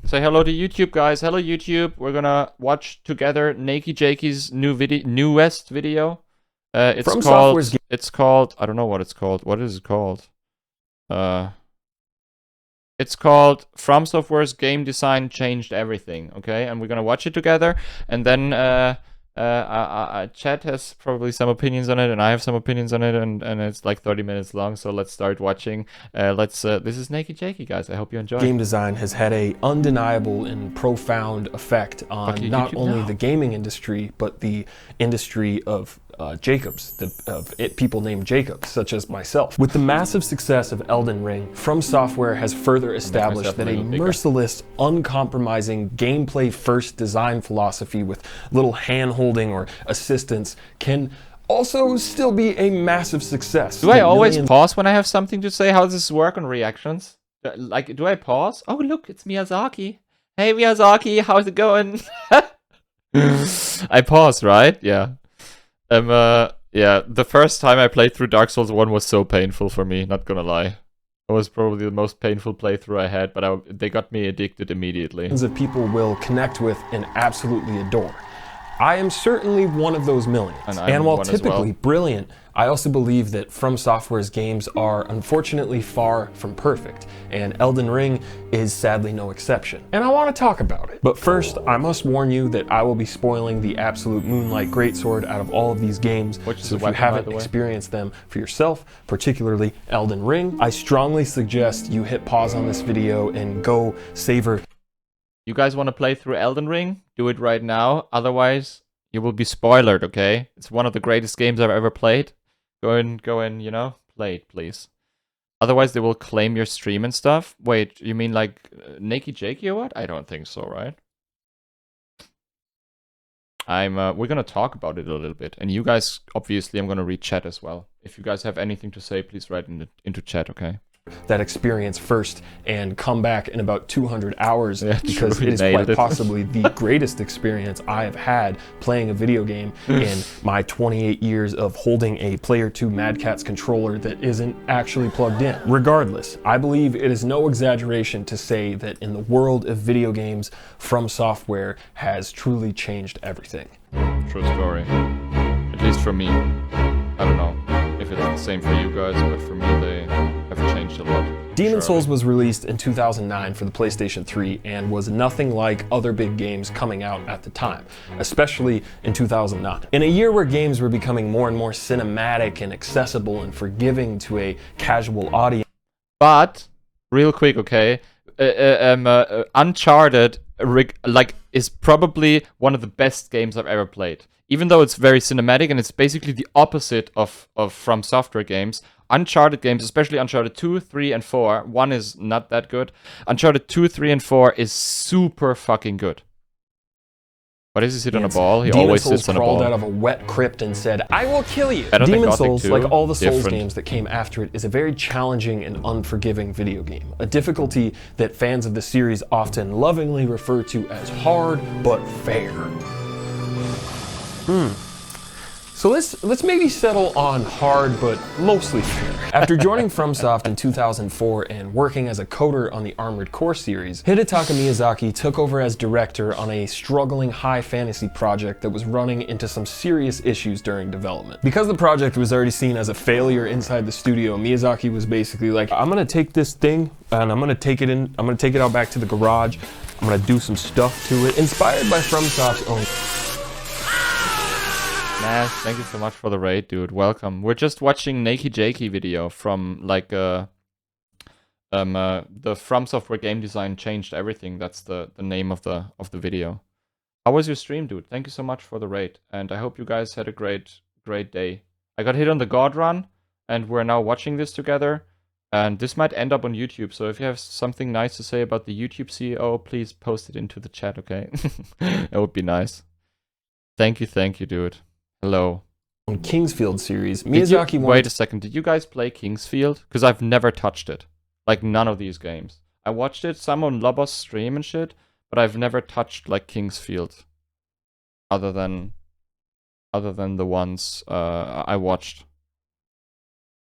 Say hello to YouTube, guys. Hello, YouTube. We're gonna watch together Nakey Jakey's newest video. It's called. It's called. I don't know what it's called. What is it called? It's called Fromsoftware's Game Design Changed Everything. Okay, and we're gonna watch it together, and then Chat has probably some opinions on it, and I have some opinions on it, and it's like 30 minutes long. So let's start watching. This is Nakey Jakey, guys. I hope you enjoy. Game design has had a undeniable and profound effect on not only the gaming industry, but the industry of people named Jacobs, such as myself. With the massive success of Elden Ring, Fromsoftware has further established that a merciless, uncompromising, gameplay-first design philosophy with little hand-holding or assistance can also still be a massive success. Do I always pause when I have something to say? How does this work on reactions? Like, do I pause? Oh, look, it's Miyazaki. Hey, Miyazaki, how's it going? I pause, right? Yeah. Yeah, the first time I played through Dark Souls 1 was so painful for me, not gonna lie. It was probably the most painful playthrough I had, but they got me addicted immediately. Of people will connect with and absolutely adore. I am certainly one of those millions. And while typically brilliant, I also believe that Fromsoftware's games are unfortunately far from perfect, and Elden Ring is sadly no exception. And I want to talk about it. But first, I must warn you that I will be spoiling the absolute Moonlight Greatsword out of all of these games, so if you haven't experienced them for yourself, particularly Elden Ring, I strongly suggest you hit pause on this video and go savor. You guys want to play through Elden Ring? Do it right now. Otherwise, you will be spoiled, okay? It's one of the greatest games I've ever played. Go in, you know? Play it, please. Otherwise, they will claim your stream and stuff. Wait, you mean like Nakey Jakey or what? I don't think so, right? We're gonna talk about it a little bit. And you guys, obviously, I'm gonna read chat as well. If you guys have anything to say, please write into chat, okay? That experience first and come back in about 200 hours because it is quite possibly the greatest experience I have had playing a video game in my 28 years of holding a Player 2 Mad Catz controller that isn't actually plugged in. Regardless, I believe it is no exaggeration to say that in the world of video games, Fromsoftware has truly changed everything. True story. At least for me. I don't know if it's the same for you guys, but for me they have changed a lot. Demon's Souls was released in 2009 for the PlayStation 3 and was nothing like other big games coming out at the time, especially in 2009. In a year where games were becoming more and more cinematic and accessible and forgiving to a casual audience. But, real quick, okay, Uncharted is probably one of the best games I've ever played. Even though it's very cinematic and it's basically the opposite of Fromsoftware games, Uncharted games, especially Uncharted 2, 3, and 4, 1 is not that good. Uncharted 2, 3, and 4 is super fucking good. Why does he sit on a ball? He always sits on a ball. Crawled out of a wet crypt and said, "I will kill you." Demon's Souls, like all the Souls games that came after it, is a very challenging and unforgiving video game. A difficulty that fans of the series often lovingly refer to as hard but fair. So let's maybe settle on hard but mostly fair. After joining FromSoft in 2004 and working as a coder on the Armored Core series, Hidetaka Miyazaki took over as director on a struggling high fantasy project that was running into some serious issues during development. Because the project was already seen as a failure inside the studio, Miyazaki was basically like, I'm gonna take this thing and I'm gonna take it out back to the garage, I'm gonna do some stuff to it, inspired by FromSoft's own. Nash, thank you so much for the raid, dude. Welcome. We're just watching Nakey Jakey video from like the Fromsoftware game design changed everything. That's the name of the video. How was your stream, dude? Thank you so much for the raid, and I hope you guys had a great day. I got hit on the God run, and we're now watching this together. And this might end up on YouTube, so if you have something nice to say about the YouTube CEO, please post it into the chat, okay? That would be nice. Thank you, dude. Hello. On Kingsfield series, Miyazaki wait a second, did you guys play Kingsfield? Because I've never touched it. Like, none of these games. I watched it, some on Lobos stream and shit, but I've never touched, like, Kingsfield. Other than the ones I watched.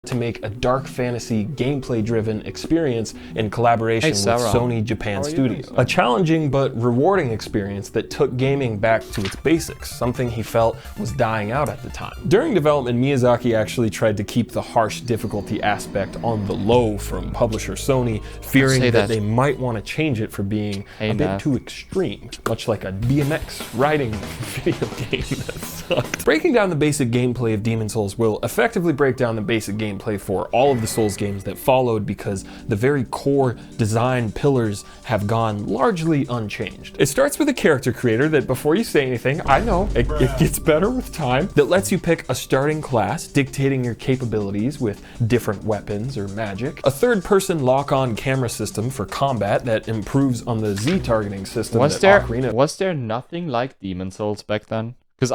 to make a dark fantasy gameplay-driven experience in collaboration with Sony Japan Studios. A challenging but rewarding experience that took gaming back to its basics, something he felt was dying out at the time. During development, Miyazaki actually tried to keep the harsh difficulty aspect on the low from publisher Sony, fearing that they might want to change it for being a bit too extreme, much like a BMX riding video game that sucked. Breaking down the basic gameplay of Demon's Souls will effectively break down the basic gameplay for all of the Souls games that followed, because the very core design pillars have gone largely unchanged. It starts with a character creator that, before you say anything, I know it gets better with time, that lets you pick a starting class, dictating your capabilities with different weapons or magic. A third-person lock-on camera system for combat that improves on the Z targeting system. Was there nothing like Demon's Souls back then? Because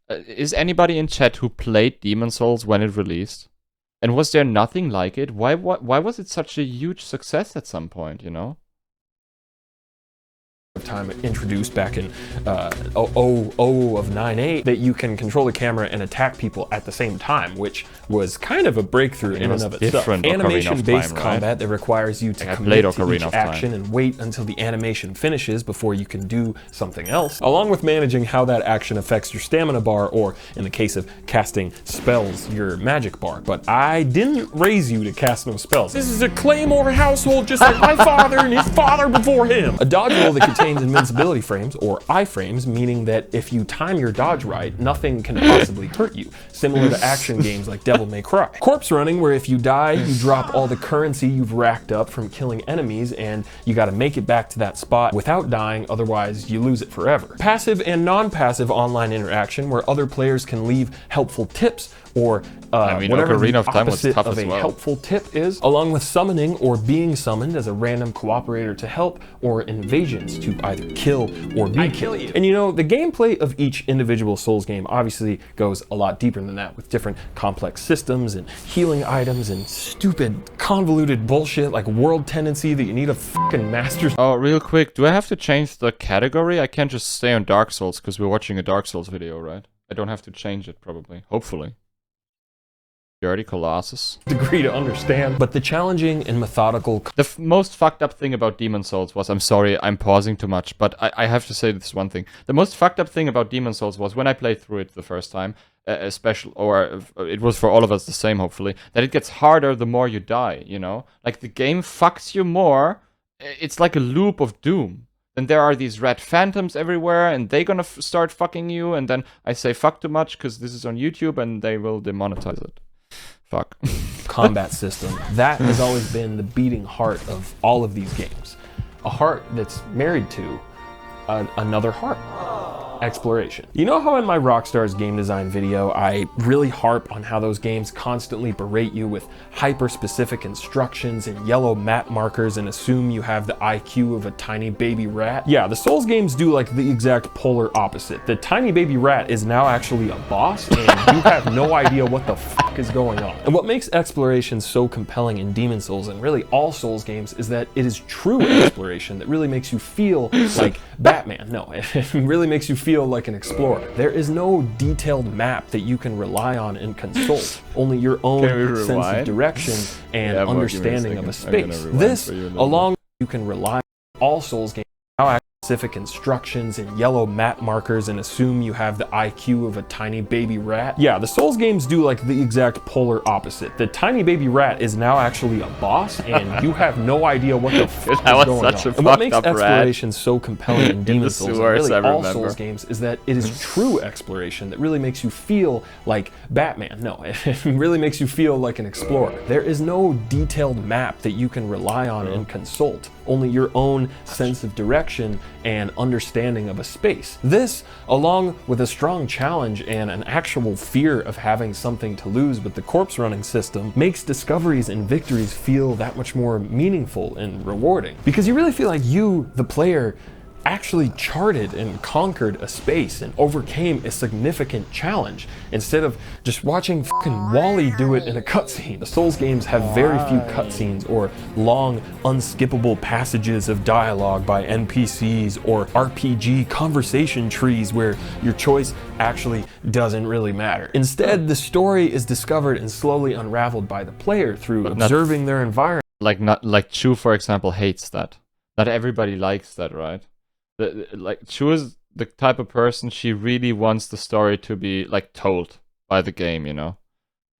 is anybody in chat who played Demon's Souls when it released? And was there nothing like it? Why was it such a huge success at some point, you know? Time introduced back in 98 that you can control the camera and attack people at the same time, which was kind of a breakthrough in and of itself. Animation-based combat that requires you to commit to each action and wait until the animation finishes before you can do something else, along with managing how that action affects your stamina bar, or in the case of casting spells, your magic bar. But I didn't raise you to cast no spells. This is a Claymore household, just like my father and his father before him. A dodge roll that contains invincibility frames, or iframes, meaning that if you time your dodge right, nothing can possibly hurt you, similar to action games like Devil May Cry. Corpse running, where if you die, you drop all the currency you've racked up from killing enemies, and you gotta make it back to that spot without dying, otherwise you lose it forever. Passive and non-passive online interaction, where other players can leave helpful tips, or whatever the opposite of a helpful tip is, along with summoning or being summoned as a random cooperator to help, or invasions to either kill or be killed. And you know, the gameplay of each individual Souls game obviously goes a lot deeper than that, with different complex systems and healing items and stupid convoluted bullshit like world tendency that you need a fucking master's. Oh, real quick, do I have to change the category? I can't just stay on Dark Souls because we're watching a Dark Souls video, right? I don't have to change it, probably. Hopefully. Dirty Colossus. Degree to understand, but the challenging and methodical... The most fucked up thing about Demon's Souls was, I'm sorry, I'm pausing too much, but I have to say this one thing. The most fucked up thing about Demon's Souls was, when I played through it the first time, or it was for all of us the same, hopefully, that it gets harder the more you die, you know? Like, the game fucks you more. It's like a loop of doom. And there are these red phantoms everywhere, and they're gonna start fucking you, and then I say fuck too much because this is on YouTube, and they will demonetize it. Fuck. Combat system. That has always been the beating heart of all of these games. A heart that's married to another heart. Exploration. You know how in my Rockstar's game design video, I really harp on how those games constantly berate you with hyper-specific instructions and yellow map markers and assume you have the IQ of a tiny baby rat? Yeah, the Souls games do like the exact polar opposite. The tiny baby rat is now actually a boss, and you have no idea what the fuck is going on. And what makes exploration so compelling in Demon's Souls, and really all Souls games, is that it is true exploration that really makes you feel like Batman. No, it really makes you feel like an explorer. There is no detailed map that you can rely on and consult, only your own sense of direction and understanding of a space. This, along with you can rely on all Souls games, now specific instructions and yellow map markers and assume you have the IQ of a tiny baby rat. Yeah, the Souls games do like the exact polar opposite. The tiny baby rat is now actually a boss, and you have no idea what the fuck is going on. And what makes exploration so compelling in Demon's Souls, and really all Souls games, is that it is true exploration that really makes you feel like Batman. No, it really makes you feel like an explorer. There is no detailed map that you can rely on and consult, only your own sense of direction and understanding of a space. This, along with a strong challenge and an actual fear of having something to lose with the corpse running system, makes discoveries and victories feel that much more meaningful and rewarding. Because you really feel like you, the player, actually charted and conquered a space and overcame a significant challenge instead of just watching fucking Wally do it in a cutscene. The Souls games have very few cutscenes or long, unskippable passages of dialogue by NPCs or RPG conversation trees where your choice actually doesn't really matter. Instead, the story is discovered and slowly unraveled by the player through observing their environment. Like Chu, for example, hates that. Not everybody likes that, right? Like Chu is the type of person, she really wants the story to be like told by the game, you know,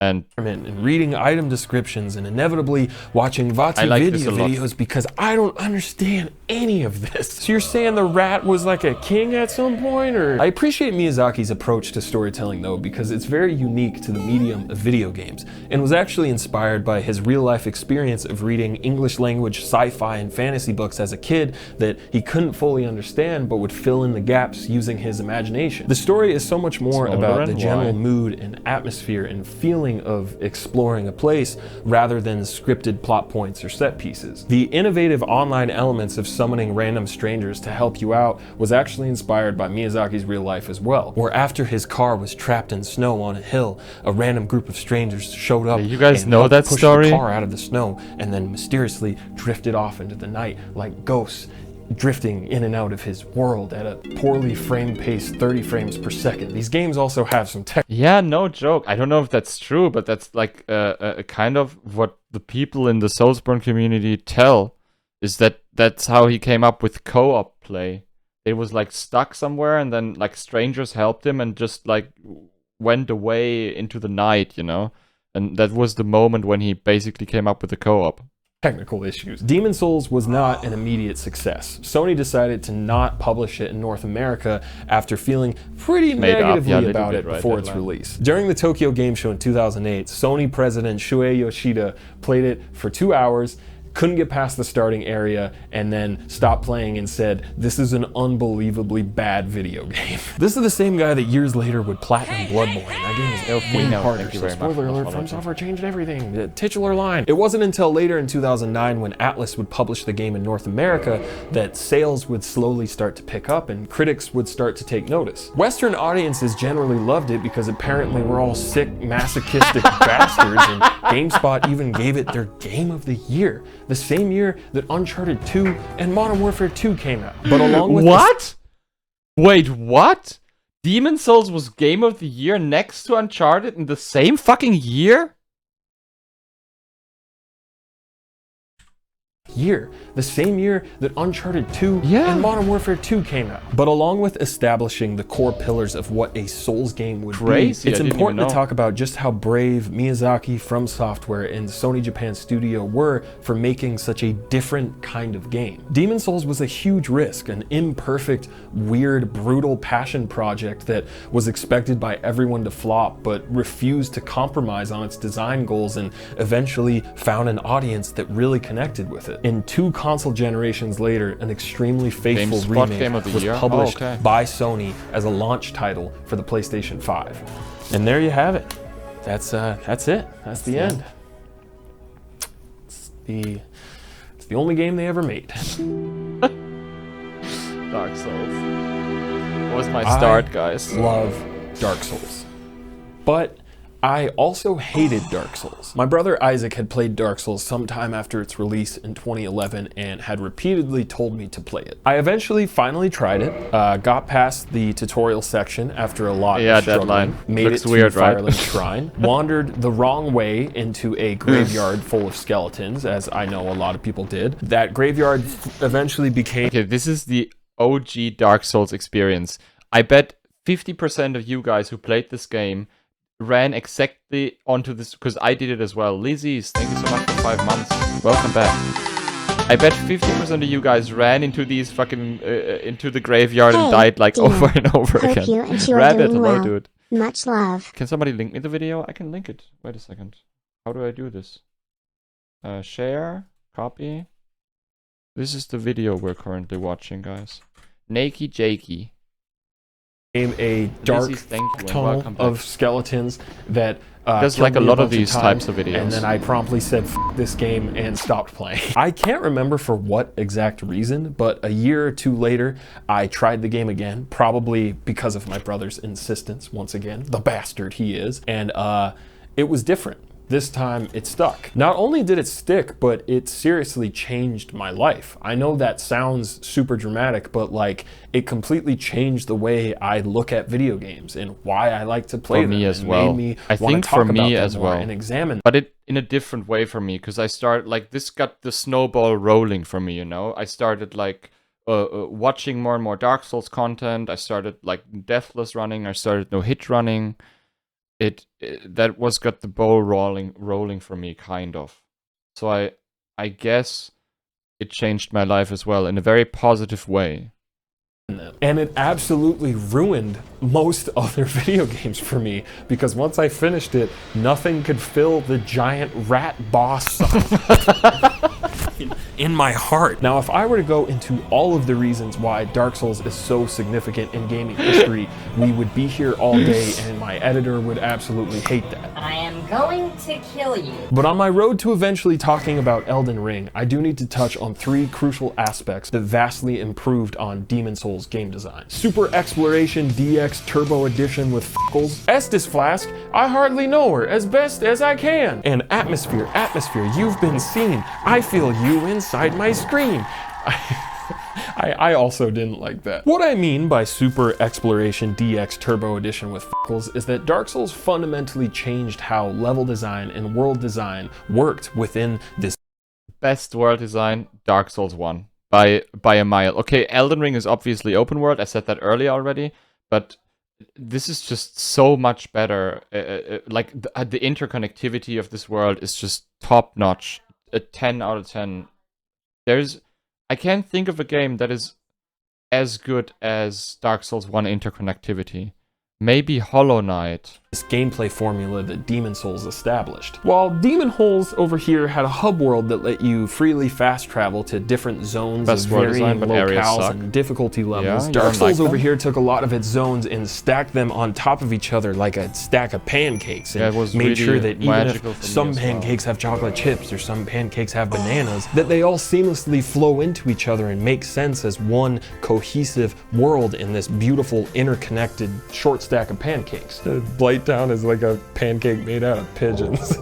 and reading item descriptions and inevitably watching VOTS videos because I don't understand any of this. So you're saying the rat was like a king at some point? Or I appreciate Miyazaki's approach to storytelling though, because it's very unique to the medium of video games and was actually inspired by his real life experience of reading English language sci-fi and fantasy books as a kid that he couldn't fully understand but would fill in the gaps using his imagination. The story is so much more about the general mood and atmosphere and feeling of exploring a place rather than scripted plot points or set pieces. The innovative online elements of summoning random strangers to help you out was actually inspired by Miyazaki's real life as well, where after his car was trapped in snow on a hill, a random group of strangers showed up. You guys know that pushed story? The car out of the snow and then mysteriously drifted off into the night like ghosts, drifting in and out of his world at a poorly framed pace, 30 frames per second. These games also have some tech. Yeah, no joke. I don't know if that's true, but that's like a kind of what the people in the Soulsborne community tell, is that that's how he came up with co-op play. It was like stuck somewhere and then like strangers helped him and just like went away into the night, you know? And that was the moment when he basically came up with the co-op. Technical issues. Demon's Souls was not an immediate success. Sony decided to not publish it in North America after feeling pretty negatively about it before its release. During the Tokyo Game Show in 2008, Sony president Shuei Yoshida played it for 2 hours, couldn't get past the starting area, and then stopped playing and said, "This is an unbelievably bad video game." This is the same guy that years later would platinum Bloodborne. That game is way harder. So spoiler alert, Fromsoftware changed everything. The titular line. It wasn't until later in 2009 when Atlas would publish the game in North America that sales would slowly start to pick up and critics would start to take notice. Western audiences generally loved it because apparently we're all sick, masochistic bastards, and GameSpot even gave it their Game of the Year, the same year that Uncharted 2 and Modern Warfare 2 came out. But along with what? Wait, what? Demon's Souls was Game of the Year next to Uncharted in the same fucking year? The same year that Uncharted 2 and Modern Warfare 2 came out. But along with establishing the core pillars of what a Souls game would be, it's important to talk about just how brave Miyazaki, Fromsoftware, and Sony Japan Studio were for making such a different kind of game. Demon's Souls was a huge risk, an imperfect, weird, brutal passion project that was expected by everyone to flop, but refused to compromise on its design goals and eventually found an audience that really connected with it. And 2 console generations later, an extremely faithful remake was published by Sony as a launch title for the PlayStation 5. And there you have it. That's it. That's the end. It's the only game they ever made. Dark Souls. What was my start, guys? Love Dark Souls. But I also hated Dark Souls. My brother Isaac had played Dark Souls sometime after its release in 2011 and had repeatedly told me to play it. I eventually finally tried it, got past the tutorial section after a lot of struggling, made it to Firelink Shrine, wandered the wrong way into a graveyard full of skeletons, as I know a lot of people did. That graveyard eventually became... Okay, this is the OG Dark Souls experience. I bet 50% of you guys who played this game ran exactly onto this, because I did it as well. Lizzie's, thank you so much for 5 months. Welcome back. I bet 50% of you guys ran into these fucking, into the graveyard and died like over and over again. You and you Rabbit, doing hello, well. dude. Much love. Can somebody link me the video? I can link it. Wait a second. How do I do this? Share, copy. This is the video we're currently watching, guys. Nakey Jakey. A dark tunnel of skeletons that there's like a lot of these types of videos. And then I promptly said F this game and stopped playing. I can't remember for what exact reason, but a year or two later, I tried the game again, probably because of my brother's insistence, once again, the bastard he is, and it was different. This time it stuck. Not only did it stick, but it seriously changed my life. I know that sounds super dramatic, but like it completely changed the way I look at video games and why I like to play them. For me as well. I think for me as well. And examine. But it in a different way for me, because I started like this got the snowball rolling for me. You know, I started like watching more and more Dark Souls content. I started like Deathless running. I started No Hit running. That was got the ball rolling for me, kind of. So I guess it changed my life as well in a very positive way. And it absolutely ruined most other video games for me, because once I finished it, nothing could fill the giant rat boss in my heart. Now, if I were to go into all of the reasons why Dark Souls is so significant in gaming history, we would be here all day and my editor would absolutely hate that. I am going to kill you. But on my road to eventually talking about Elden Ring, I do need to touch on 3 crucial aspects that vastly improved on Demon Souls game design. Super Exploration DX Turbo Edition with f***les. Estus Flask, I hardly know her as best as I can. And Atmosphere, you've been seen. I feel you inside my screen. I also didn't like that. What I mean by Super Exploration DX Turbo Edition with f***les is that Dark Souls fundamentally changed how level design and world design worked within this. Best world design, Dark Souls 1. By a mile. Okay, Elden Ring is obviously open world. I said that earlier already, but this is just so much better. Like the interconnectivity of this world is just top notch. A 10 out of 10. I can't think of a game that is as good as Dark Souls 1 interconnectivity. Maybe Hollow Knight. This gameplay formula that Demon Souls established. While Demon Holes over here had a hub world that let you freely fast travel to different zones of varying locales and difficulty levels, Dark Souls over here took a lot of its zones and stacked them on top of each other like a stack of pancakes, and made sure that even if some pancakes have chocolate chips or some pancakes have bananas, that they all seamlessly flow into each other and make sense as one cohesive world in this beautiful interconnected short stack of pancakes. Blighttown is like a pancake made out of pigeons.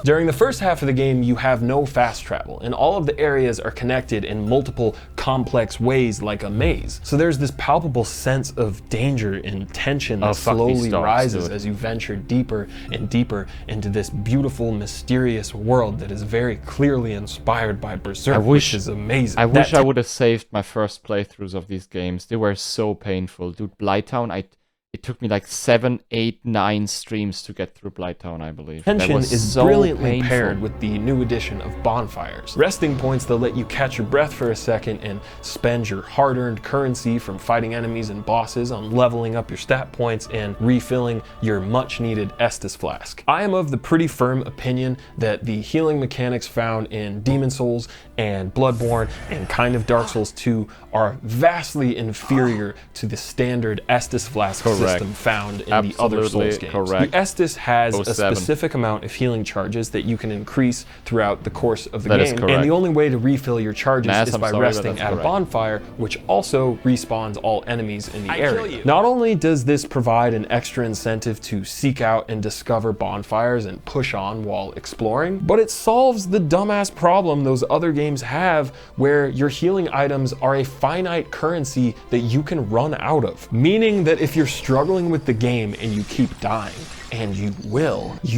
During the first half of the game, you have no fast travel, and all of the areas are connected in multiple complex ways like a maze. So there's this palpable sense of danger and tension that slowly rises as you venture deeper and deeper into this beautiful, mysterious world that is very clearly inspired by Berserk, which is amazing. I wish I would have saved my first playthroughs of these games. They were so painful. Dude, Blighttown, it took me like 7, 8, 9 streams to get through Blighttown, I believe. Tension is so brilliantly paired with the new addition of bonfires. Resting points that let you catch your breath for a second and spend your hard-earned currency from fighting enemies and bosses on leveling up your stat points and refilling your much-needed Estus Flask. I am of the pretty firm opinion that the healing mechanics found in Demon Souls and Bloodborne and kind of Dark Souls 2 are vastly inferior to the standard Estus Flask system found in the other Souls games. The Estus has a specific amount of healing charges that you can increase throughout the course of the game, and the only way to refill your charges is by resting at a bonfire, which also respawns all enemies in the area. Not only does this provide an extra incentive to seek out and discover bonfires and push on while exploring, but it solves the dumbass problem those other games have where your healing items are a finite currency that you can run out of. Meaning that if you're struggling with the game and you keep dying, and you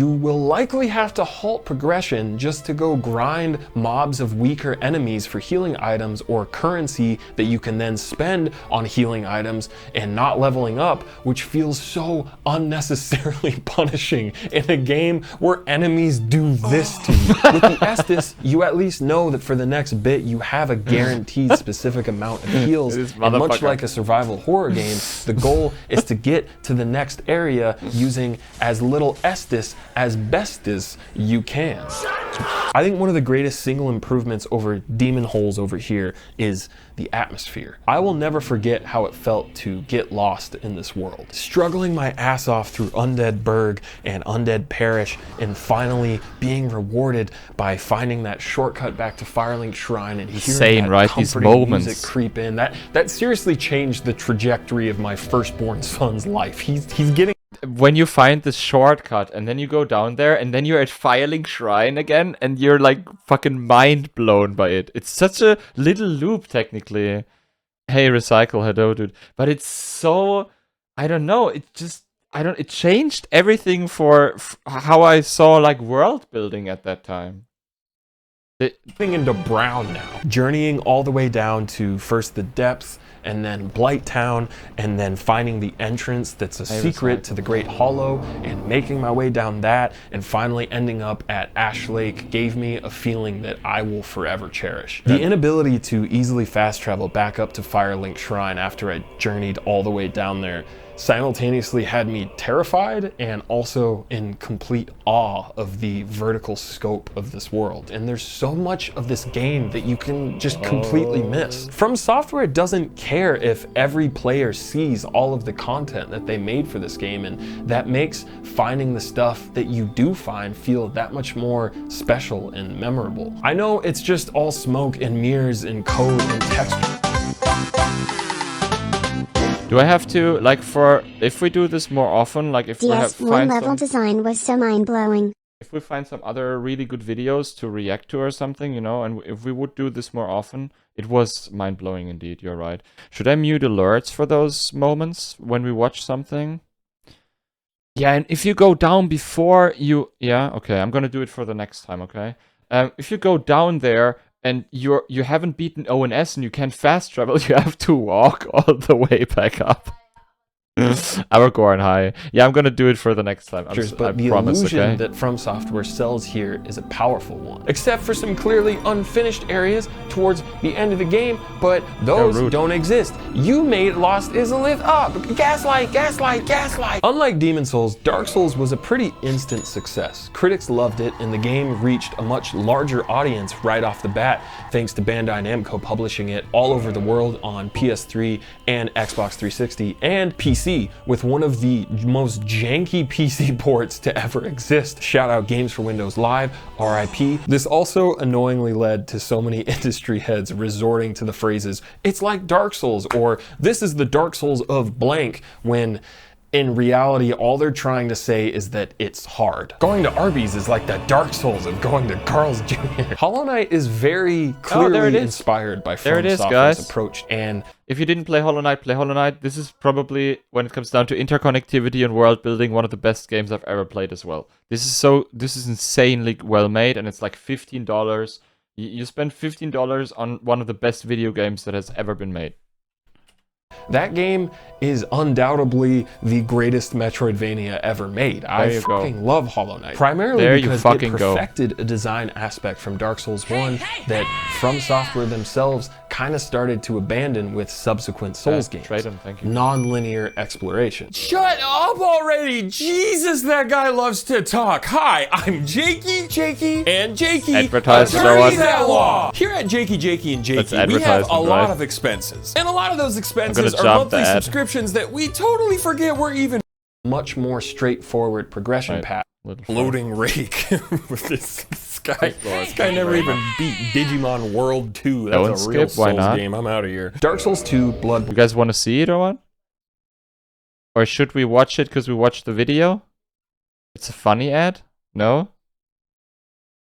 will likely have to halt progression just to go grind mobs of weaker enemies for healing items or currency that you can then spend on healing items and not leveling up, which feels so unnecessarily punishing in a game where enemies do this to you. With the Estus, you at least know that for the next bit you have a guaranteed specific amount of heals, and much like a survival horror game, the goal is to get to the next area using as little Estes as bestes you can. I think one of the greatest single improvements over Demon Holes over here is the atmosphere. I will never forget how it felt to get lost in this world. Struggling my ass off through Undead Burg and Undead Parish, and finally being rewarded by finding that shortcut back to Firelink Shrine and hearing that comforting music creep in. That seriously changed the trajectory of my firstborn son's life. He's getting... When you find the shortcut and then you go down there and then you're at Firelink Shrine again and you're like fucking mind blown by it. It's such a little loop technically. Hey, Recycle, hello dude. But it's so, I don't know, it changed everything for how I saw like world building at that time. Into brown now. Journeying all the way down to first the depths, and then Blight Town, and then finding the entrance that's a secret to the Great Hollow, and making my way down that, and finally ending up at Ash Lake gave me a feeling that I will forever cherish. The inability to easily fast travel back up to Firelink Shrine after I journeyed all the way down there simultaneously had me terrified and also in complete awe of the vertical scope of this world. And there's so much of this game that you can just completely miss. Fromsoftware doesn't care if every player sees all of the content that they made for this game, and that makes finding the stuff that you do find feel that much more special and memorable. I know it's just all smoke and mirrors and code and texture. Do I have to, like, if we do this more often, like if DS1 level design was so mind-blowing. If we find some other really good videos to react to or something, you know, and if we would do this more often, it was mind-blowing indeed, you're right. Should I mute alerts for those moments when we watch something? Yeah, and if you go down before you... Yeah, okay, I'm gonna do it for the next time, okay? If you go down there and you haven't beaten ONS and you can't fast travel, you have to walk all the way back up. Aragorn high. Yeah, I'm gonna do it for the next time. I promise, illusion that Fromsoftware sells here is a powerful one. Except for some clearly unfinished areas towards the end of the game, but those don't exist. You made Lost Izalith up. Gaslight, gaslight, gaslight. Unlike Demon Souls, Dark Souls was a pretty instant success. Critics loved it, and the game reached a much larger audience right off the bat, thanks to Bandai Namco publishing it all over the world on PS3 and Xbox 360 and PC, with one of the most janky PC ports to ever exist. Shout out Games for Windows Live, RIP. This also annoyingly led to so many industry heads resorting to the phrases, "It's like Dark Souls," or "This is the Dark Souls of blank," when in reality, all they're trying to say is that it's hard. Going to Arby's is like the Dark Souls of going to Carl's Jr. Hollow Knight is very clearly inspired by FromSoftware's approach, and if you didn't play Hollow Knight, play Hollow Knight. This is probably, when it comes down to interconnectivity and world building, one of the best games I've ever played as well. This is insanely well made, and it's like $15. You spend $15 on one of the best video games that has ever been made. That game is undoubtedly the greatest Metroidvania ever made. I fucking love Hollow Knight. Primarily because it perfected a design aspect from Dark Souls 1 that FromSoftware themselves kind of started to abandon with subsequent Souls games. Non-linear exploration. Shut up already! Jesus, that guy loves to talk. Hi, I'm Jakey Jakey and Jakey, attorneys at law. Here at Jakey Jakey and Jakey, we have a lot of expenses. And a lot of those expenses are monthly subscriptions that we totally forget we're even much more straightforward progression path. Loading rake with this guy. This guy never even beat Digimon World 2. That's a real Souls game. I'm out of here. Dark Souls 2 Blood. You guys want to see it or what? Or should we watch it because we watched the video? It's a funny ad? No?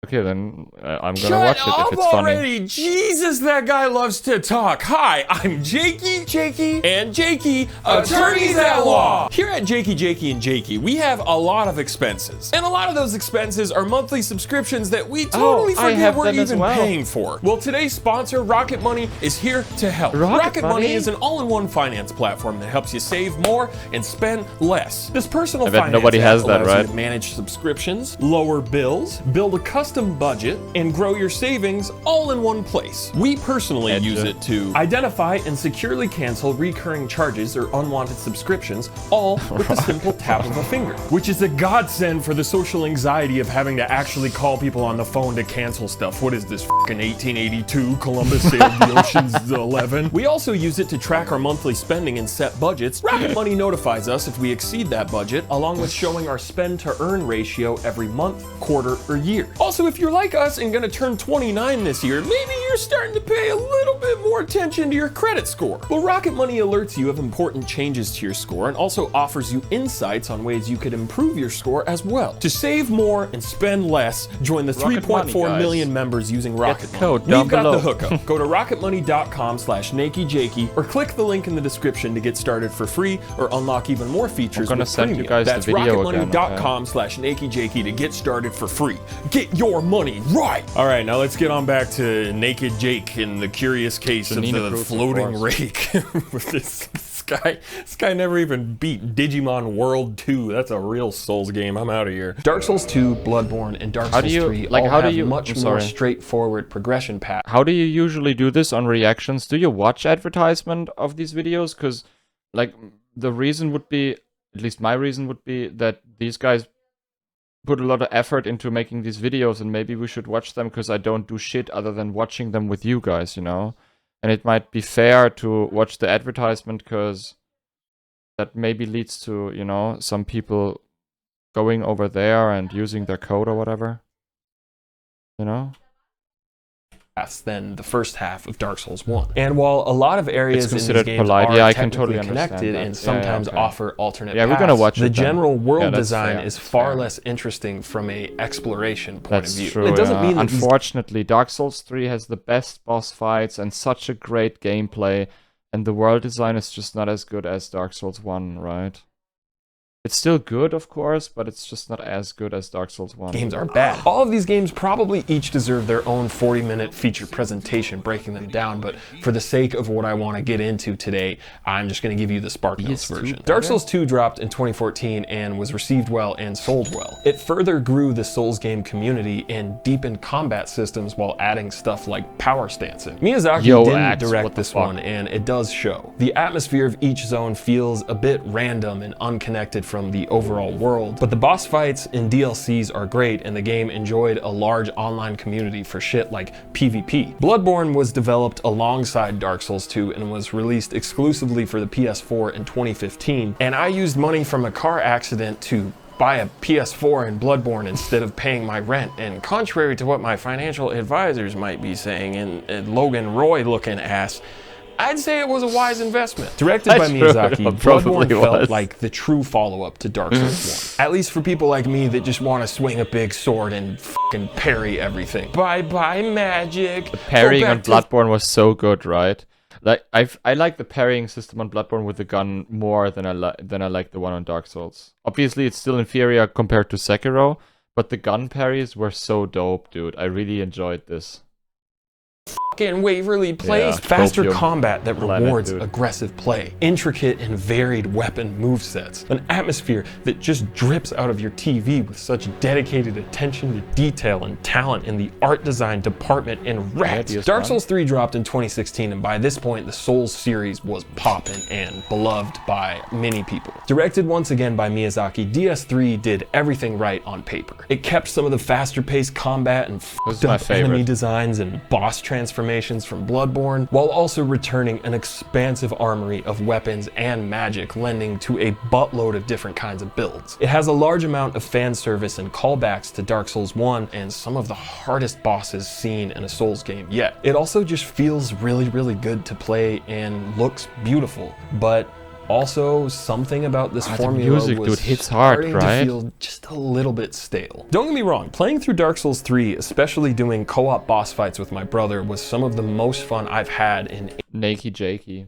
Okay, then I'm gonna watch it if it's funny. Already! Jesus, that guy loves to talk. Hi, I'm Jakey Jakey and Jakey, attorneys at law. Here at Jakey Jakey and Jakey, we have a lot of expenses. And a lot of those expenses are monthly subscriptions that we totally forget we're even paying for. Well, today's sponsor, Rocket Money, is here to help. Rocket Money is an all-in-one finance platform that helps you save more and spend less. This personal finance nobody has that, allows right? you to manage subscriptions, lower bills, build a custom custom budget, and grow your savings all in one place. We personally use it to identify and securely cancel recurring charges or unwanted subscriptions, all with the simple tap of a finger, which is a godsend for the social anxiety of having to actually call people on the phone to cancel stuff. What is this, fucking 1882 Columbus sailed the oceans 11? We also use it to track our monthly spending and set budgets. Rocket Money notifies us if we exceed that budget, along with showing our spend to earn ratio every month, quarter, or year. Also, if you're like us and gonna turn 29 this year, maybe you're starting to pay a little bit more attention to your credit score. Well, Rocket Money alerts you of important changes to your score and also offers you insights on ways you could improve your score as well. To save more and spend less, join the 3.4 million members using Rocket Money. We've got the hookup. Go to rocketmoney.com/Nakey Jakey or click the link in the description to get started for free or unlock even more features with premium. That's rocketmoney.com/Nakey Jakey to get started for free. Get your money right! Alright, now let's get on back to Naked Jake in the curious case of the floating rake. With this guy never even beat Digimon World 2. That's a real Souls game. I'm out of here. Dark Souls 2, Bloodborne, and Dark Souls 3 all have much more straightforward progression paths. How do you usually do this on reactions? Do you watch advertisement of these videos? Because, like, the reason would be, at least my reason would be, that these guys put a lot of effort into making these videos, and maybe we should watch them because I don't do shit other than watching them with you guys, you know? And it might be fair to watch the advertisement because that maybe leads to, you know, some people going over there and using their code or whatever. You know? Than the first half of Dark Souls 1. And while a lot of areas in these games polite. are I can technically totally connected and sometimes offer alternate paths, we're gonna watch the it general world that's design fair. is far less interesting from a exploration point of view. True, it doesn't mean that unfortunately, Dark Souls 3 has the best boss fights and such a great gameplay, and the world design is just not as good as Dark Souls 1, right? It's still good, of course, but it's just not as good as Dark Souls 1. Games are bad. All of these games probably each deserve their own 40-minute feature presentation breaking them down, but for the sake of what I want to get into today, I'm just going to give you the Spark Notes version. Dark Souls 2 dropped in 2014 and was received well and sold well. It further grew the Souls game community and deepened combat systems while adding stuff like power stancing. Miyazaki didn't direct this one, and it does show. The atmosphere of each zone feels a bit random and unconnected from the overall world, but the boss fights and DLCs are great, and the game enjoyed a large online community for shit like PvP. Bloodborne was developed alongside Dark Souls 2 and was released exclusively for the PS4 in 2015, and I used money from a car accident to buy a PS4 and Bloodborne instead of paying my rent, and contrary to what my financial advisors might be saying, and Logan Roy looking ass, I'd say it was a wise investment. Directed by Miyazaki, Bloodborne felt like the true follow-up to Dark Souls 1. At least for people like me that just want to swing a big sword and fucking parry everything. Bye-bye magic. The parrying on Bloodborne was so good, right? Like I like the parrying system on Bloodborne with the gun more than I like the one on Dark Souls. Obviously, it's still inferior compared to Sekiro, but the gun parries were so dope, dude. I really enjoyed this. Fucking Waverly Place. Faster combat that rewards aggressive play, intricate and varied weapon movesets, an atmosphere that just drips out of your TV with such dedicated attention to detail and talent in the art design department and rats. Dark Souls 3 dropped in 2016, and by this point the Souls series was poppin' and beloved by many people. Directed once again by Miyazaki, DS3 did everything right on paper. It kept some of the faster paced combat and f***ed up enemy designs and boss transformations from Bloodborne, while also returning an expansive armory of weapons and magic, lending to a buttload of different kinds of builds. It has a large amount of fan service and callbacks to Dark Souls 1 and some of the hardest bosses seen in a Souls game yet. It also just feels really, really good to play and looks beautiful, but also, something about this formula was starting to feel just a little bit stale. Don't get me wrong, playing through Dark Souls 3, especially doing co-op boss fights with my brother, was some of the most fun I've had in... Nakey Jakey.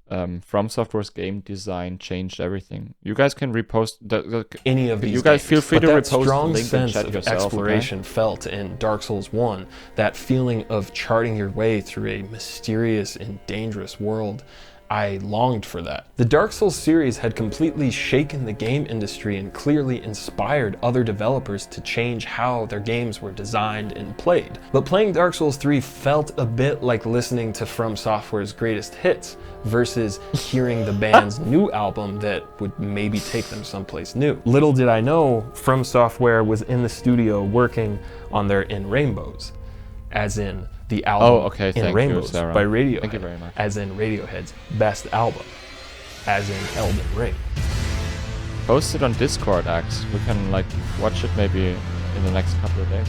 Fromsoftware's game design changed everything. You guys can repost any of these. You guys feel free to repost the strong link sense and chat of yourself, exploration felt in Dark Souls 1, that feeling of charting your way through a mysterious and dangerous world. I longed for that. The Dark Souls series had completely shaken the game industry and clearly inspired other developers to change how their games were designed and played. But playing Dark Souls 3 felt a bit like listening to Fromsoftware's greatest hits versus hearing the band's new album that would maybe take them someplace new. Little did I know, Fromsoftware was in the studio working on their In Rainbows, as in the album In Rainbows by Radiohead, Thank you very much. as in Radiohead's best album, as in Elden Ring. Post it on Discord, Axe. We can like watch it maybe in the next couple of days.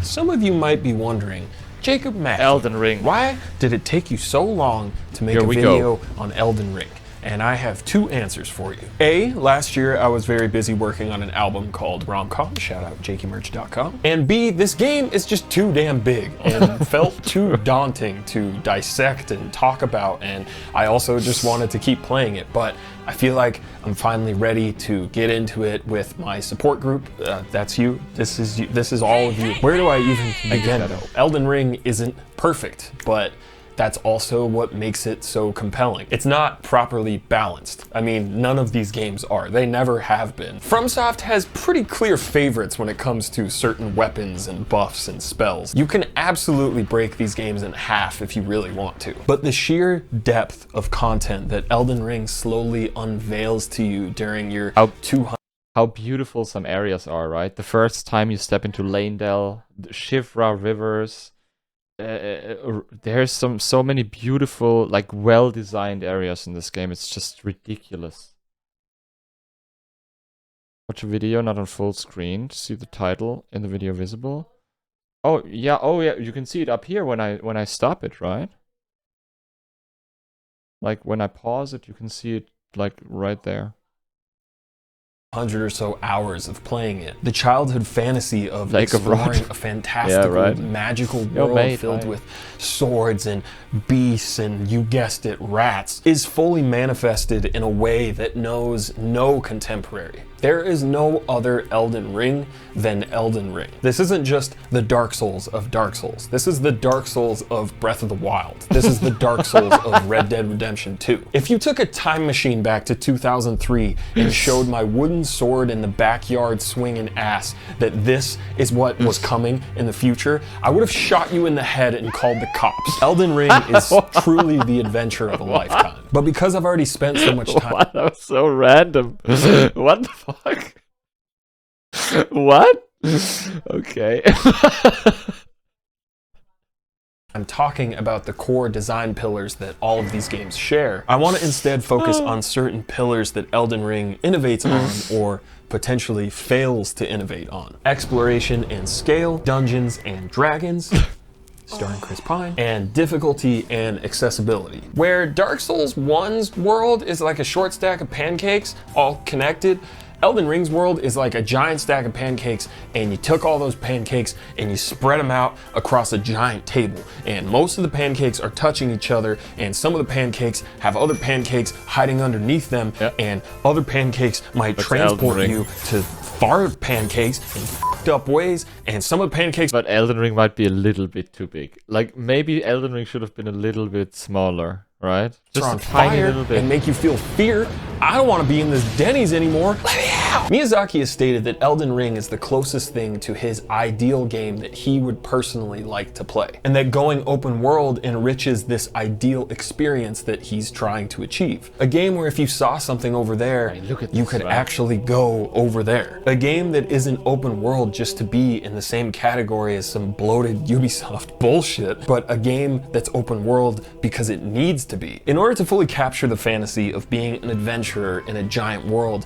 Some of you might be wondering, Jacob Matthew, Elden Ring. why did it take you so long to make a video on Elden Ring? And I have two answers for you. A, last year I was very busy working on an album called Romcom, shout out jakeymerch.com. And B, this game is just too damn big and felt too daunting to dissect and talk about, and I also just wanted to keep playing it, but I feel like I'm finally ready to get into it with my support group. That's you. This is all of you. Where do I even begin though? Elden Ring isn't perfect, but that's also what makes it so compelling. It's not properly balanced. I mean, none of these games are. They never have been. FromSoft has pretty clear favorites when it comes to certain weapons and buffs and spells. You can absolutely break these games in half if you really want to. But the sheer depth of content that Elden Ring slowly unveils to you during your 200... How beautiful some areas are, right? The first time you step into Lanedale, the Shivra rivers, there's so many beautiful, like well-designed areas in this game. It's just ridiculous. Watch a video not on full screen to see the title in the video visible. Oh yeah, you can see it up here when I stop it, right? Like when I pause it, you can see it like right there. 100 or so hours of playing it. The childhood fantasy of exploring a fantastical, magical world filled with swords and beasts and, you guessed it, rats, is fully manifested in a way that knows no contemporary. There is no other Elden Ring than Elden Ring. This isn't just the Dark Souls of Dark Souls. This is the Dark Souls of Breath of the Wild. This is the Dark Souls of Red Dead Redemption 2. If you took a time machine back to 2003 and showed my wooden sword in the backyard swinging ass that this is what was coming in the future, I would have shot you in the head and called the cops. Elden Ring is truly the adventure of a lifetime. But because I've already spent so much time... What? That was so random. What the fuck? What? Okay. I'm talking about the core design pillars that all of these games share. I want to instead focus on certain pillars that Elden Ring innovates on or potentially fails to innovate on. Exploration and scale, dungeons and dragons, starring Chris Pine, and difficulty and accessibility. Where Dark Souls 1's world is like a short stack of pancakes, all connected, Elden Ring's world is like a giant stack of pancakes, and you took all those pancakes and you spread them out across a giant table. And most of the pancakes are touching each other, and some of the pancakes have other pancakes hiding underneath them, and other pancakes might transport you to far pancakes in f***ed up ways, and some of the pancakes... But Elden Ring might be a little bit too big. Like, maybe Elden Ring should have been a little bit smaller, right? Just on fire and make you feel fear. I don't want to be in this Denny's anymore. Let me out! Miyazaki has stated that Elden Ring is the closest thing to his ideal game that he would personally like to play, and that going open world enriches this ideal experience that he's trying to achieve. A game where if you saw something over there, you could actually go over there. A game that isn't open world just to be in the same category as some bloated Ubisoft bullshit, but a game that's open world because it needs to be. In order to fully capture the fantasy of being an adventurer in a giant world,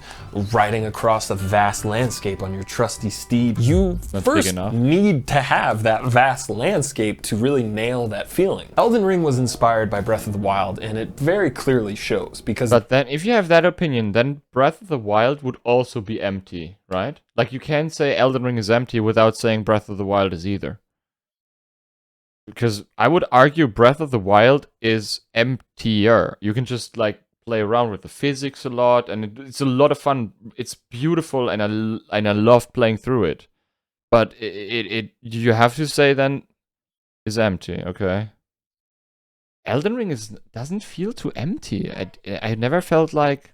riding across a vast landscape on your trusty steed, you first need to have that vast landscape to really nail that feeling. Elden Ring was inspired by Breath of the Wild, and it very clearly shows, because... But then, if you have that opinion, then Breath of the Wild would also be empty, right? Like, you can't say Elden Ring is empty without saying Breath of the Wild is either. Because I would argue Breath of the Wild is emptier. You can just, like, play around with the physics a lot, and it's a lot of fun. It's beautiful, and I loved playing through it. But you have to say then is empty, okay? Elden Ring doesn't feel too empty. I never felt like,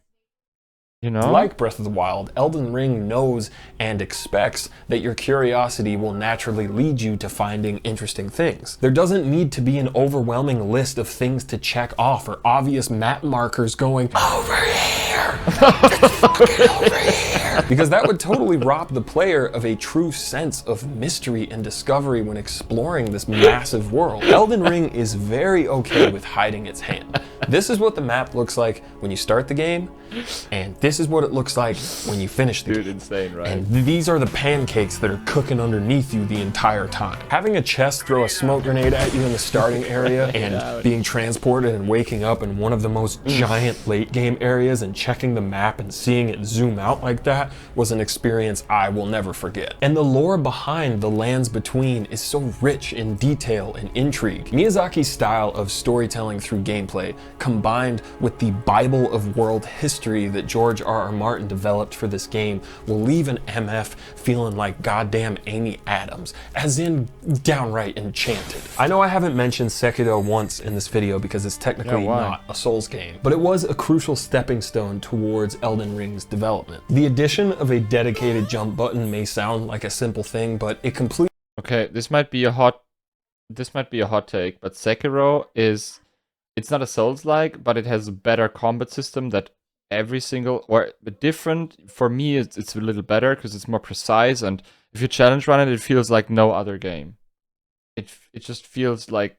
you know? Like Breath of the Wild, Elden Ring knows and expects that your curiosity will naturally lead you to finding interesting things. There doesn't need to be an overwhelming list of things to check off or obvious map markers going, over here! Over here! Because that would totally rob the player of a true sense of mystery and discovery when exploring this massive world. Elden Ring is very okay with hiding its hand. This is what the map looks like when you start the game, and this is what it looks like when you finish the game. Dude, insane, right? And these are the pancakes that are cooking underneath you the entire time. Having a chest throw a smoke grenade at you in the starting area and being transported and waking up in one of the most giant late game areas and checking the map and seeing it zoom out like that was an experience I will never forget. And the lore behind the lands between is so rich in detail and intrigue. Miyazaki's style of storytelling through gameplay, combined with the Bible of world history that George R.R. Martin developed for this game, will leave an MF feeling like goddamn Amy Adams, as in downright enchanted. I know I haven't mentioned Sekiro once in this video because it's technically not a Souls game, but it was a crucial stepping stone towards Elden Ring's development. The addition of a dedicated jump button may sound like a simple thing, but it completely... Okay, this might be a hot take, but Sekiro it's not a Souls-like, but it has a better combat system that every single, or different, for me it's a little better because it's more precise, and if you challenge run it, it feels like no other game. It just feels like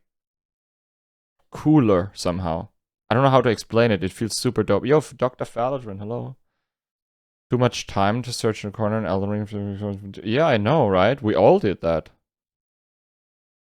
cooler somehow. I don't know how to explain it. It feels super dope. Yo, Dr. Faladrin, hello. Too much time to search in a corner in Elden Ring. Yeah, I know, right? We all did that.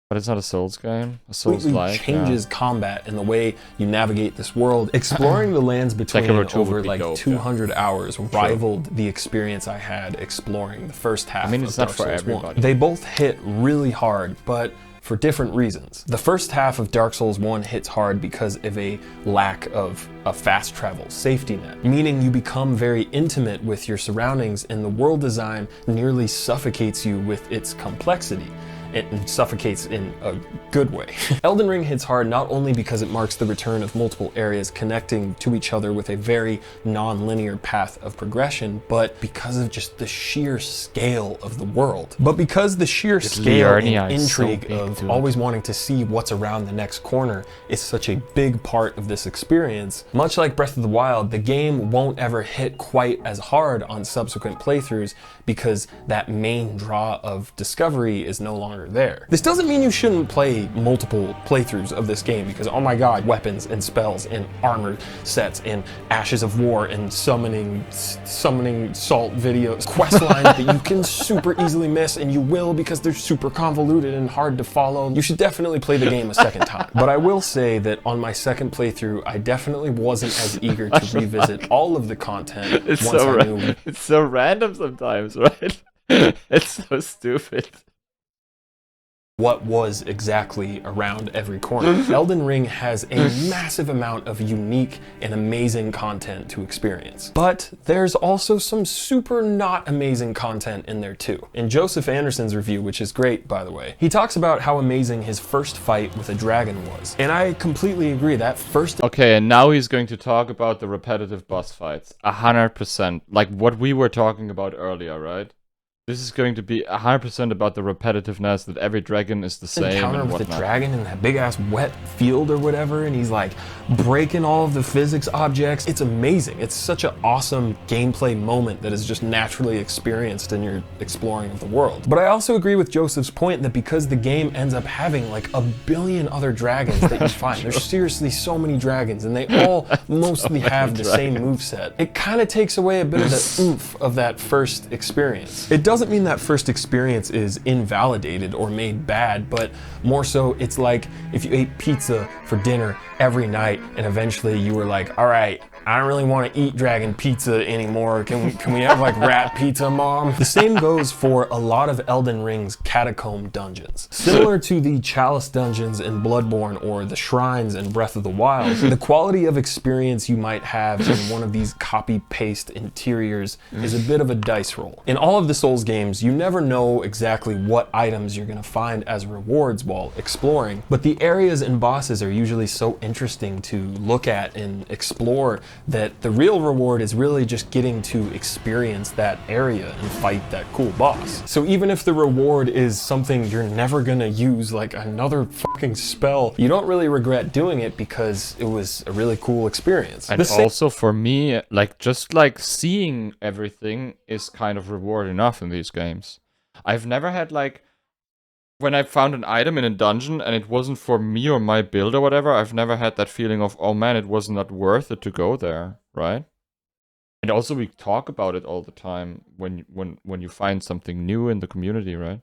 But it's not a Souls game. A Souls-like changes combat and the way you navigate this world. Exploring the lands between over like 200 hours rivaled the experience I had exploring the first half of Dark Souls 1. They both hit really hard, but for different reasons. The first half of Dark Souls 1 hits hard because of a lack of a fast travel safety net, meaning you become very intimate with your surroundings and the world design nearly suffocates you with its complexity. It suffocates in a good way. Elden Ring hits hard not only because it marks the return of multiple areas connecting to each other with a very non-linear path of progression, but because of just the sheer scale of the world. But because the sheer scale and intrigue of always wanting to see what's around the next corner is such a big part of this experience, much like Breath of the Wild, the game won't ever hit quite as hard on subsequent playthroughs because that main draw of discovery is no longer there. This doesn't mean you shouldn't play multiple playthroughs of this game because, oh my god, weapons and spells and armor sets and Ashes of War and summoning salt videos, quest lines that you can super easily miss, and you will because they're super convoluted and hard to follow. You should definitely play the game a second time. But I will say that on my second playthrough, I definitely wasn't as eager to revisit all of the content once I knew. It's so random sometimes, right? It's so stupid. What was exactly around every corner. Elden Ring has a massive amount of unique and amazing content to experience. But there's also some super not amazing content in there too. In Joseph Anderson's review, which is great by the way, he talks about how amazing his first fight with a dragon was. And I completely agree, that first... Okay, and now he's going to talk about the repetitive boss fights. 100%. Like what we were talking about earlier, right? This is going to be 100% about the repetitiveness, that every dragon is the same encounter and with whatnot. the dragon in that big ass wet field or whatever, and he's like breaking all of the physics objects. It's amazing. It's such an awesome gameplay moment that is just naturally experienced in your exploring of the world. But I also agree with Joseph's point that because the game ends up having like a billion other dragons that you find, there's seriously so many dragons, and they all mostly have the same moveset. It kind of takes away a bit of the oomph of that first experience. It doesn't mean that first experience is invalidated or made bad, but more so it's like if you ate pizza for dinner every night and eventually you were like, all right, I don't really want to eat dragon pizza anymore. Can we have like rat pizza, mom? The same goes for a lot of Elden Ring's catacomb dungeons. Similar to the Chalice dungeons in Bloodborne or the shrines in Breath of the Wild, the quality of experience you might have in one of these copy-paste interiors is a bit of a dice roll. In all of the Souls games, you never know exactly what items you're going to find as rewards while while exploring, but the areas and bosses are usually so interesting to look at and explore that the real reward is really just getting to experience that area and fight that cool boss. So even if the reward is something you're never gonna use, like another fucking spell, you don't really regret doing it because it was a really cool experience. And also for me, like just like seeing everything is kind of reward enough in these games. I've never had like, when I found an item in a dungeon and it wasn't for me or my build or whatever, I've never had that feeling of, oh man, it was not worth it to go there, right? And also we talk about it all the time when you find something new in the community, right?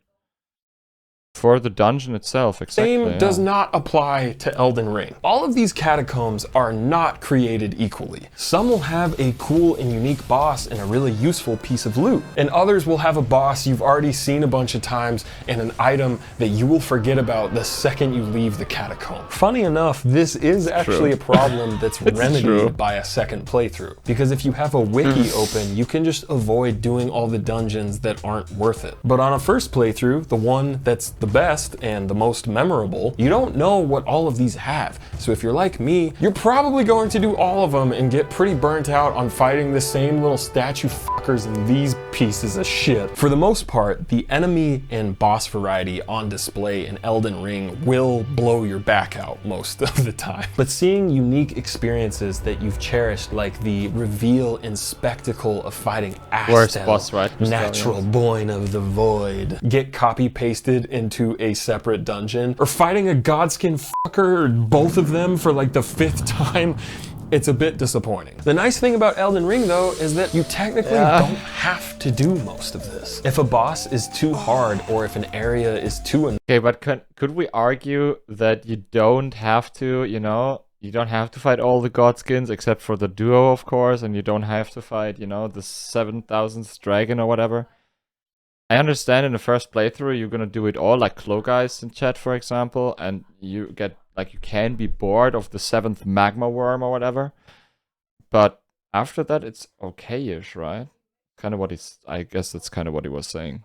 For the dungeon itself, exactly. Same does not apply to Elden Ring. All of these catacombs are not created equally. Some will have a cool and unique boss and a really useful piece of loot, and others will have a boss you've already seen a bunch of times and an item that you will forget about the second you leave the catacomb. Funny enough, this is actually a problem that's remedied by a second playthrough, because if you have a wiki open, you can just avoid doing all the dungeons that aren't worth it. But on a first playthrough, the one that's the best and the most memorable, you don't know what all of these have. So if you're like me, you're probably going to do all of them and get pretty burnt out on fighting the same little statue fuckers and these pieces of shit. For the most part, the enemy and boss variety on display in Elden Ring will blow your back out most of the time. But seeing unique experiences that you've cherished, like the reveal and spectacle of fighting Astel, boss, right? natural born of the void, get copy-pasted into a separate dungeon, or fighting a godskin fucker, or both of them for like the 5th time, it's a bit disappointing. The nice thing about Elden Ring though is that you technically don't have to do most of this. If a boss is too hard or if an area is too okay, but could we argue that you don't have to, you know, you don't have to fight all the godskins except for the duo, of course, and you don't have to fight, you know, the 7,000th dragon or whatever? I understand in the first playthrough you're gonna do it all, like Clo Guys in chat, for example, and you get, like, you can be bored of the 7th magma worm or whatever. But after that, it's okay-ish, right? Kind of what he's, I guess that's kind of what he was saying.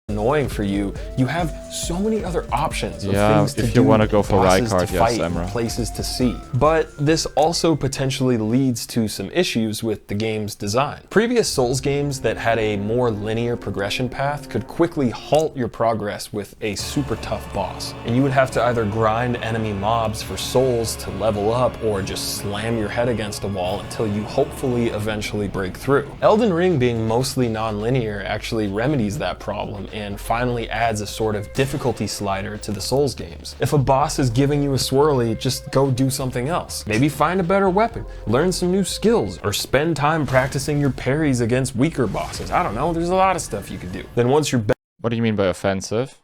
Annoying for you, you have so many other options of yeah, things to if you want to go for Rykard, to fight, yes, places to see. But this also potentially leads to some issues with the game's design. Previous Souls games that had a more linear progression path could quickly halt your progress with a super tough boss, and you would have to either grind enemy mobs for souls to level up or just slam your head against a wall until you hopefully eventually break through. Elden Ring, being mostly non-linear, actually remedies that problem and finally adds a sort of difficulty slider to the Souls games. If a boss is giving you a swirly, just go do something else. Maybe find a better weapon, learn some new skills, or spend time practicing your parries against weaker bosses. I don't know, there's a lot of stuff you could do. Then once you're What do you mean by offensive?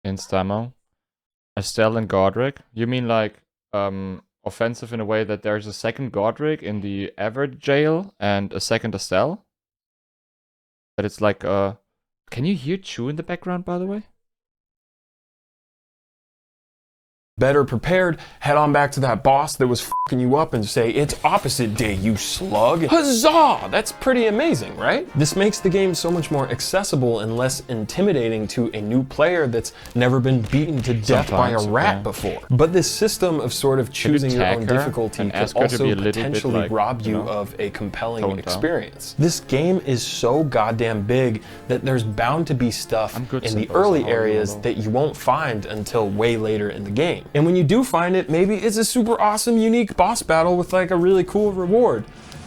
Instamo? Astel and Godric? You mean like offensive in a way that there's a second Godric in the Everett jail and a second Astel? That it's like Can you hear Chew in the background, by the way? better prepared, head on back to that boss that was fucking you up and say, "It's opposite day, you slug." Huzzah! That's pretty amazing, right? This makes the game so much more accessible and less intimidating to a new player that's never been beaten to death by a rat before. But this system of sort of choosing your own difficulty can also potentially rob you of a compelling experience. This game is so goddamn big that there's bound to be stuff in the early areas that you won't find until way later in the game. And when you do find it, maybe it's a super awesome, unique boss battle with like a really cool reward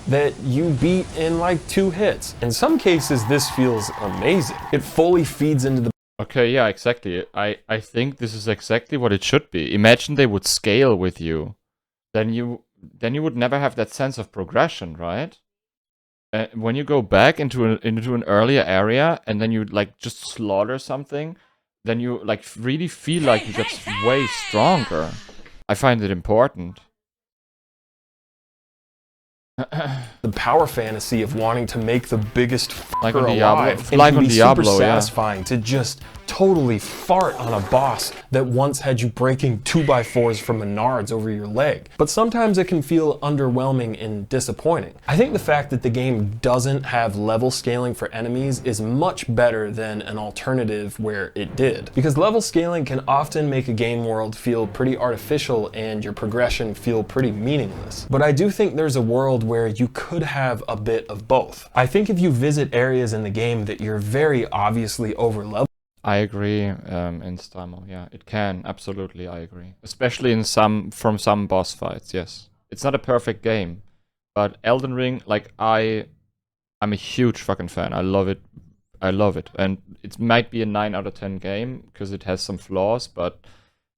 that you beat in like 2 hits. In some cases, this feels amazing. It fully feeds into the... Okay, yeah, exactly. I think this is exactly what it should be. Imagine they would scale with you. Then you would never have that sense of progression, right? When you go back into an earlier area and then you like just slaughter something, then you like really feel like you get way stronger. I find it important. The power fantasy of wanting to make the biggest fucker like on alive. Diablo, like on Diablo, super satisfying to just totally fart on a boss that once had you breaking 2x4s from Menards over your leg. But sometimes it can feel underwhelming and disappointing. I think the fact that the game doesn't have level scaling for enemies is much better than an alternative where it did. Because level scaling can often make a game world feel pretty artificial and your progression feel pretty meaningless. But I do think there's a world where you could have a bit of both. I think if you visit areas in the game that you're very obviously over leveled. I agree, in Stamo, yeah, it can, absolutely, I agree. Especially in some boss fights, yes. It's not a perfect game, but Elden Ring, like, I'm a huge fucking fan. I love it. And it might be a 9 out of 10 game, because it has some flaws, but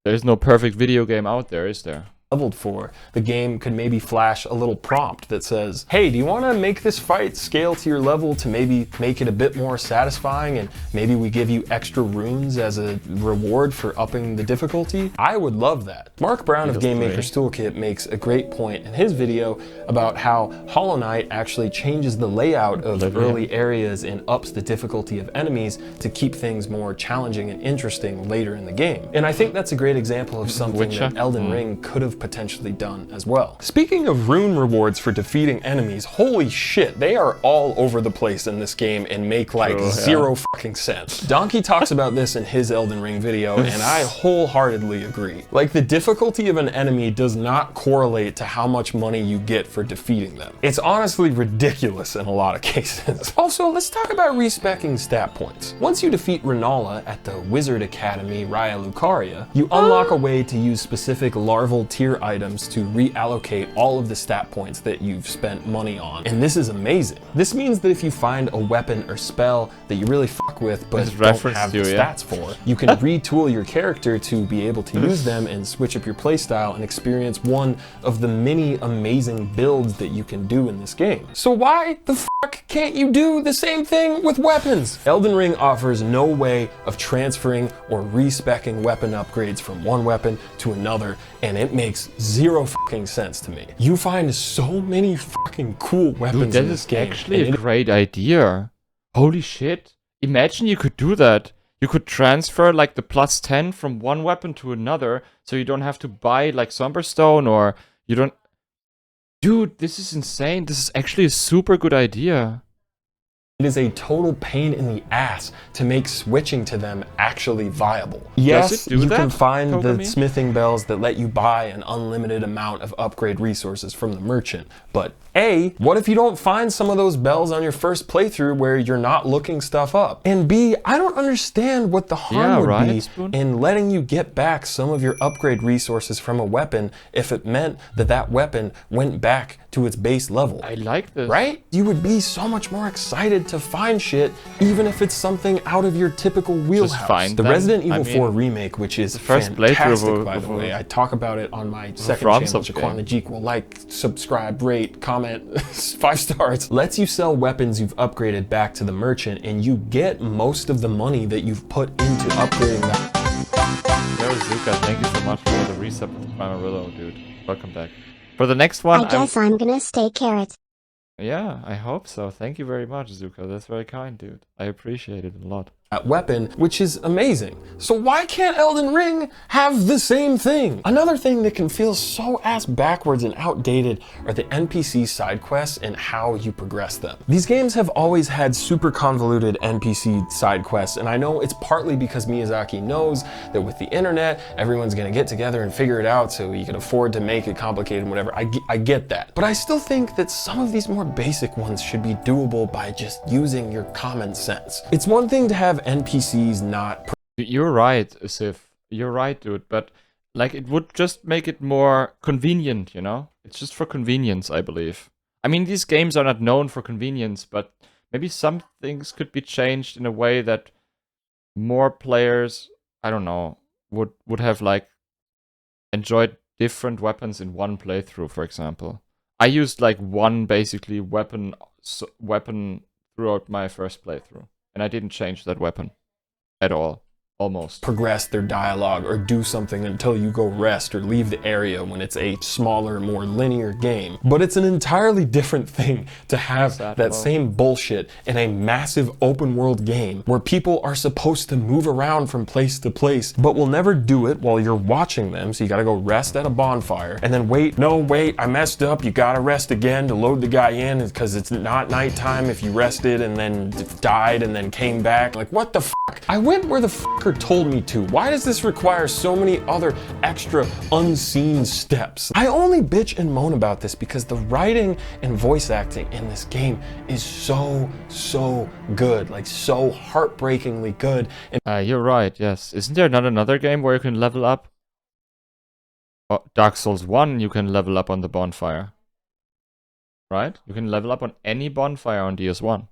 there's no perfect video game out there, is there? Leveled for, the game could maybe flash a little prompt that says, hey, do you want to make this fight scale to your level to maybe make it a bit more satisfying, and maybe we give you extra runes as a reward for upping the difficulty? I would love that. Mark Brown of Game Maker's Toolkit makes a great point in his video about how Hollow Knight actually changes the layout of early areas and ups the difficulty of enemies to keep things more challenging and interesting later in the game. And I think that's a great example of something that Elden Ring could have potentially done as well. Speaking of rune rewards for defeating enemies, holy shit, they are all over the place in this game and make like zero fucking sense. Donkey talks about this in his Elden Ring video, and I wholeheartedly agree. Like, the difficulty of an enemy does not correlate to how much money you get for defeating them. It's honestly ridiculous in a lot of cases. Also, let's talk about respeccing stat points. Once you defeat Renala at the Wizard Academy Raya Lucaria, you unlock a way to use specific larval tier items to reallocate all of the stat points that you've spent money on, and this is amazing. This means that if you find a weapon or spell that you really fuck with but don't have the stats for, you can retool your character to be able to use them and switch up your playstyle and experience one of the many amazing builds that you can do in this game. So why the fuck can't you do the same thing with weapons? Elden Ring offers no way of transferring or respecking weapon upgrades from one weapon to another, and it makes zero fucking sense to me. You find so many fucking cool weapons in this game. That is actually a great idea. Holy shit. Imagine you could do that. You could transfer like the +10 from one weapon to another, so you don't have to buy like Somberstone, or you don't... Dude, this is insane. This is actually a super good idea. It is a total pain in the ass to make switching to them actually viable. Yes, you can find the smithing bells that let you buy an unlimited amount of upgrade resources from the merchant, but A, what if you don't find some of those bells on your first playthrough where you're not looking stuff up? And B, I don't understand what the harm would be in letting you get back some of your upgrade resources from a weapon if it meant that that weapon went back to its base level. I like this. Right? You would be so much more excited to find shit, even if it's something out of your typical wheelhouse. The Resident Evil 4 remake, which is fantastic, by the way. I talk about it on my second channel, Nakey. Like, subscribe, rate, comment, 5 stars. Lets you sell weapons you've upgraded back to the merchant, and you get most of the money that you've put into upgrading that. Yo, Zuka, thank you so much for the reset with Amarillo, dude. Welcome back. For the next one, I guess I'm gonna stay carrot. Yeah, I hope so. Thank you very much, Zuka. That's very kind, dude. I appreciate it a lot. That weapon, which is amazing. So why can't Elden Ring have the same thing? Another thing that can feel so ass backwards and outdated are the NPC side quests and how you progress them. These games have always had super convoluted NPC side quests, and I know it's partly because Miyazaki knows that with the internet, everyone's gonna get together and figure it out so you can afford to make it complicated and whatever. I get that. But I still think that some of these more basic ones should be doable by just using your common sense. It's one thing to have NPCs not... You're right, Sif. You're right, dude. But like, it would just make it more convenient, you know? It's just for convenience, I believe. I mean, these games are not known for convenience, but maybe some things could be changed in a way that more players, I don't know, would have like enjoyed different weapons in one playthrough, for example. I used like one basically weapon throughout my first playthrough, and I didn't change that weapon at all. Almost. Progress their dialogue or do something until you go rest or leave the area when it's a smaller, more linear game. But it's an entirely different thing to have that same bullshit in a massive open world game where people are supposed to move around from place to place, but will never do it while you're watching them. So you gotta go rest at a bonfire and then wait, no, wait, I messed up. You gotta rest again to load the guy in because it's not nighttime if you rested and then died and then came back. Like, what the fuck? I went where the fucker told me to. Why does this require so many other extra unseen steps? I only bitch and moan about this because the writing and voice acting in this game is so good, like so heartbreakingly good. And you're right, yes. Isn't there not another game where you can level up? Oh, Dark Souls 1, you can level up on the bonfire. Right? You can level up on any bonfire on DS1.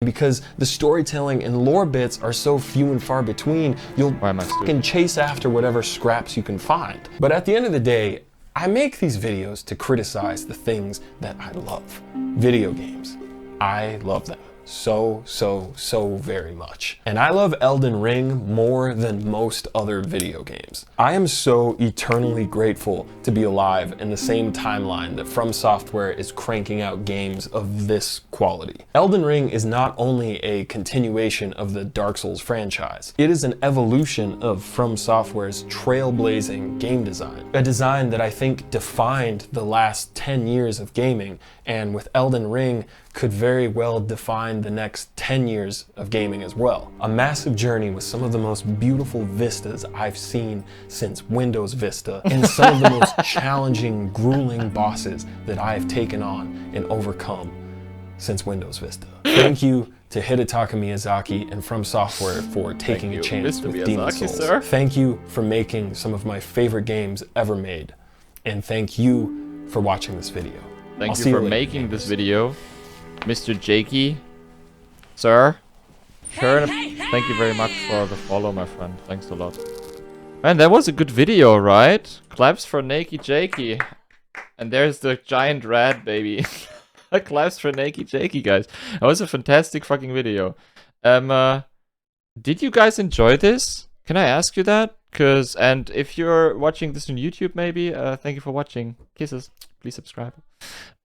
Because the storytelling and lore bits are so few and far between, you'll fucking chase after whatever scraps you can find. But at the end of the day, I make these videos to criticize the things that I love. Video games. I love them so very much. And I love Elden Ring more than most other video games. I am so eternally grateful to be alive in the same timeline that Fromsoftware is cranking out games of this quality. Elden Ring is not only a continuation of the Dark Souls franchise, it is an evolution of Fromsoftware's trailblazing game design. A design that I think defined the last 10 years of gaming, and with Elden Ring could very well define the next 10 years of gaming as well. A massive journey with some of the most beautiful vistas I've seen since Windows Vista, and some of the most challenging, grueling bosses that I have taken on and overcome since Windows Vista. Thank you to Hidetaka Miyazaki and Fromsoftware for taking a chance with Demon's Souls. Sir. Thank you for making some of my favorite games ever made. And thank you for watching this video. Thank you for making this video, Mr. Jakey, sir. Sure, thank you very much for the follow, my friend. Thanks a lot. Man, that was a good video, right? Claps for Nakey Jakey. And there's the giant rat, baby. Claps for Nakey Jakey, guys. That was a fantastic fucking video. Did you guys enjoy this? Can I ask you that? And if you're watching this on YouTube, maybe, thank you for watching. Kisses. Please subscribe.